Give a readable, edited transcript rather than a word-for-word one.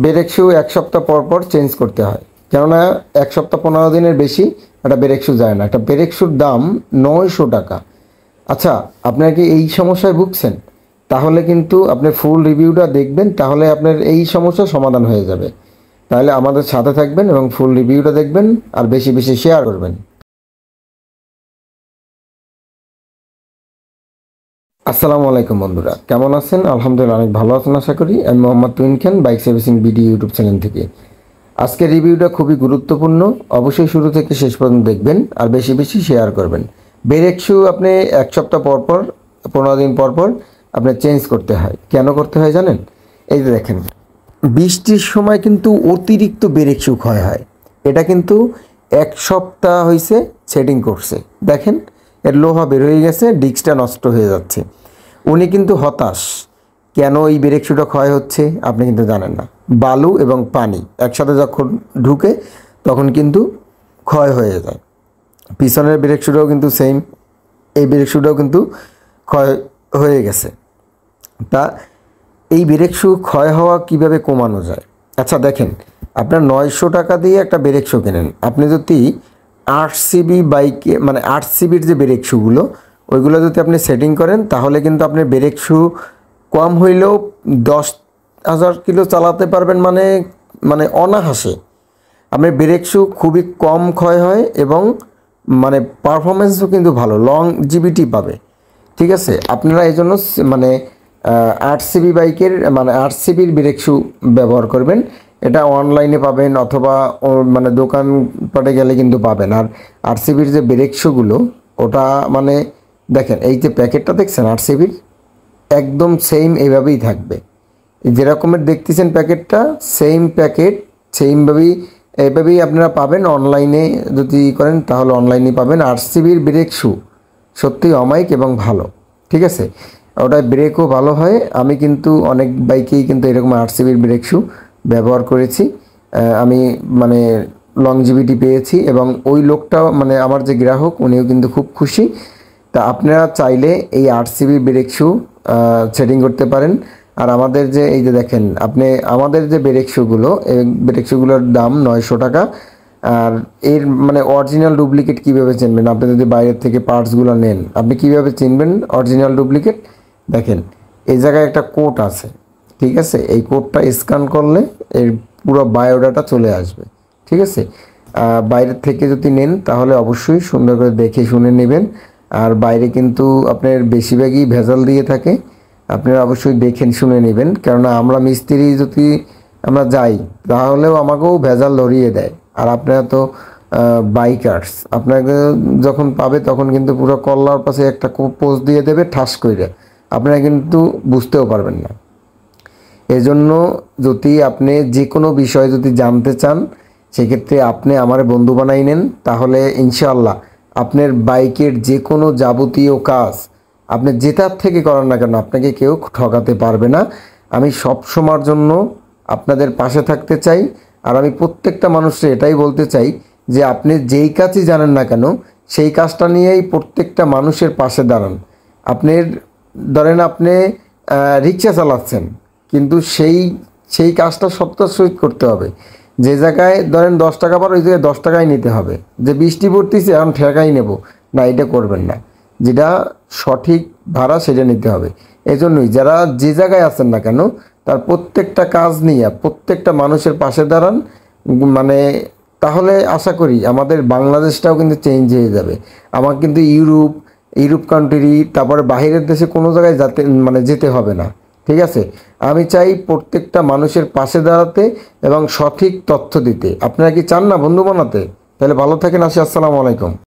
Brake shoe ১ সপ্তাহ পর পর চেঞ্জ করতে হয়, কেননা ১ সপ্তাহ ১৫ দিনের বেশি একটা ব্রেক শু যায় না। একটা ব্রেক শুর দাম ৯০০ টাকা। আচ্ছা, আপনার কি এই সমস্যায় ভুগছেন? তাহলে কিন্তু আপনি ফুল রিভিউটা দেখবেন, তাহলে আপনার এই সমস্যার সমাধান হয়ে যাবে। তাহলে আমাদের সাথে থাকবেন এবং ফুল রিভিউটা দেখবেন আর বেশি বেশি শেয়ার করবেন। আসসালামু আলাইকুম বন্ধুরা, কেমন আছেন? আলহামদুলিল্লাহ অনেক ভালো আছেন আশা করি। আমি Mohammad Tuhin Khan, bike servicing BD YouTube channel থেকে। আজকের রিভিউটা খুবই গুরুত্বপূর্ণ, অবশ্যই শুরু থেকে শেষ পর্যন্ত দেখবেন আর বেশি বেশি শেয়ার করবেন। ব্রেক শু আপনি ১ সপ্তাহ পর পর ১৫ দিন পর পর আপনি চেঞ্জ করতে হয়। কেন করতে হয় জানেন? এই যে দেখেন, বৃষ্টির সময় কিন্তু অতিরিক্ত ব্রেক শু ক্ষয় হয়। এটা কিন্তু ১ সপ্তাহ হয়েছে সেটিং করছে, দেখেন এর লোহা বের হয়ে গেছে, ডিস্কটা নষ্ট হয়ে যাচ্ছে। উনি কিন্তু হতাশ, কেন এই ব্রেক শুটা ক্ষয় হচ্ছে আপনি কিন্তু জানেন না। বালু এবং পানি একসাথে যখন ঢুকে তখন কিন্তু ক্ষয় হয়ে যায়। পিছনের ব্রেক শুটাও কিন্তু সেম, এই ব্রেক শুটাও কিন্তু ক্ষয় হয়ে গেছে। তা এই ব্রেক শু ক্ষয় হওয়া কিভাবে কমানো যায়? আচ্ছা দেখেন, আপনার ৯০০ টাকা দিয়ে একটা ব্রেক শু কেনেন, আপনি যদি ৮ সিবি বাইকে মানে ৮ সিবির যে ব্রেক শুগুলো ওইগুলো যদি আপনি সেটিং করেন, তাহলে কিন্তু আপনি ব্রেক শু কম হইলেও ১০,০০০ কিলো চালাতে পারবেন, মানে মানে অনায়াসে। আপনার ব্রেক শু খুবই কম ক্ষয় হয় এবং মানে পারফরমেন্সও কিন্তু ভালো, লং জিবিটি পাবে। ঠিক আছে, আপনারা এই জন্য মানে ৮ সিবি বাইকের মানে ৮ সিবির ব্রেক শু ব্যবহার করবেন। এটা অনলাইনে পাবেন অথবা মানে দোকানপাটে গেলে কিন্তু পাবেন। আর ৮ সিবির যে ব্রেক শুগুলো ওটা মানে দেখেন, এই যে প্যাকেটটা দেখছেন ৮ সিবির, একদম সেম এইভাবেই থাকবে। যেরকমের দেখতেছেন প্যাকেটটা, সেম প্যাকেট সেইমভাবেই এইভাবেই আপনারা পাবেন। অনলাইনে যদি করেন তাহলে অনলাইনে পাবেন। ৮ সিবির ব্রেক শু সত্যিই অমায়িক এবং ভালো। ঠিক আছে, ওটা ব্রেকও ভালো হয়। আমি কিন্তু অনেক বাইকেই কিন্তু এরকম ৮ সিবির ব্রেক শু ব্যবহার করেছি। আমি মানে লংজিভিটি পেয়েছি এবং ওই লোকটাও মানে আমার যে গ্রাহক উনিও কিন্তু খুব খুশি। তা আপনারা চাইলে এই ৮ সিবি ব্রেক শু সেটিং করতে পারেন। আর আমাদের যে এই যে দেখেন, আপনি আমাদের যে ব্রেক শুগুলো, এই ব্রেক শুগুলোর দাম ৯০০ টাকা। আর এর মানে অরিজিনাল ডুপ্লিকেট কীভাবে চিনবেন? আপনি যদি বাইরের থেকে পার্টসগুলো নেন, আপনি কীভাবে চিনবেন অরিজিনাল ডুপ্লিকেট? দেখেন, এই জায়গায় একটা কোড আছে, ঠিক আছে? এই কোডটা স্ক্যান করলে এর পুরো বায়োডাটা চলে আসবে। ঠিক আছে, বাইরের থেকে যদি নেন তাহলে অবশ্যই সুন্দর করে দেখে শুনে নেবেন। আর বাইরে কিন্তু আপনার বেশিরভাগই ভেজাল দিয়ে থাকে, আপনারা অবশ্যই দেখেন শুনে নেবেন। কেননা আমরা মিস্ত্রি যদি আমরা যাই তাহলেও আমাকেও ভেজাল ধরিয়ে দেয়। আর আপনারা তো বাইকার্স, আপনাকে যখন পাবে তখন কিন্তু পুরো কল্লার পাশে একটা পোস্ট দিয়ে দেবে ঠাস করে, আপনারা কিন্তু বুঝতেও পারবেন না। এজন্য যদি আপনি যে কোনো বিষয় যদি জানতে চান, সেক্ষেত্রে আপনি আমার বন্ধু বানাই নেন, তাহলে ইনশাআল্লাহ আপনার বাইকের যে কোনো যাবতীয় কাজ আপনি যেটার থেকে করেন না কেন আপনাকে কেউ ঠকাতে পারবে না। আমি সব সময়ের জন্য আপনাদের পাশে থাকতে চাই। আর আমি প্রত্যেকটা মানুষকে এটাই বলতে চাই যে আপনি যেই কাজই জানেন না কেন সেই কাজটা নিয়েই প্রত্যেকটা মানুষের পাশে দাঁড়ান। আপনার ধরেন আপনি রিক্সা চালাচ্ছেন, কিন্তু সেই কাজটা সত্যার সহিত করতে হবে। যে জায়গায় ধরেন ১০ টাকা পার, ওই জায়গায় ১০ টাকাই নিতে হবে। যে বৃষ্টি পড়তেছে এখন ঠেকাই নেব না, এটা করবেন না। যেটা সঠিক ভাড়া সেটা নিতে হবে। এজন্যই যারা যে জায়গায় আছেন না কেন তার প্রত্যেকটা কাজ নিয়ে প্রত্যেকটা মানুষের পাশে দাঁড়ান, মানে তাহলে আশা করি আমাদের বাংলাদেশটাও কিন্তু চেঞ্জ হয়ে যাবে। আমার কিন্তু ইউরোপ কান্ট্রি, তারপরে বাইরের দেশে কোনো জায়গায় যেতে হবে না। ঠিক আছে, আমি চাই প্রত্যেকটা মানুষের পাশে দাঁড়াতে এবং সঠিক তথ্য দিতে। আপনারা কি চান না বন্ধু বানাতে? তাহলে ভালো থাকেন, আসি, আসসালামু আলাইকুম।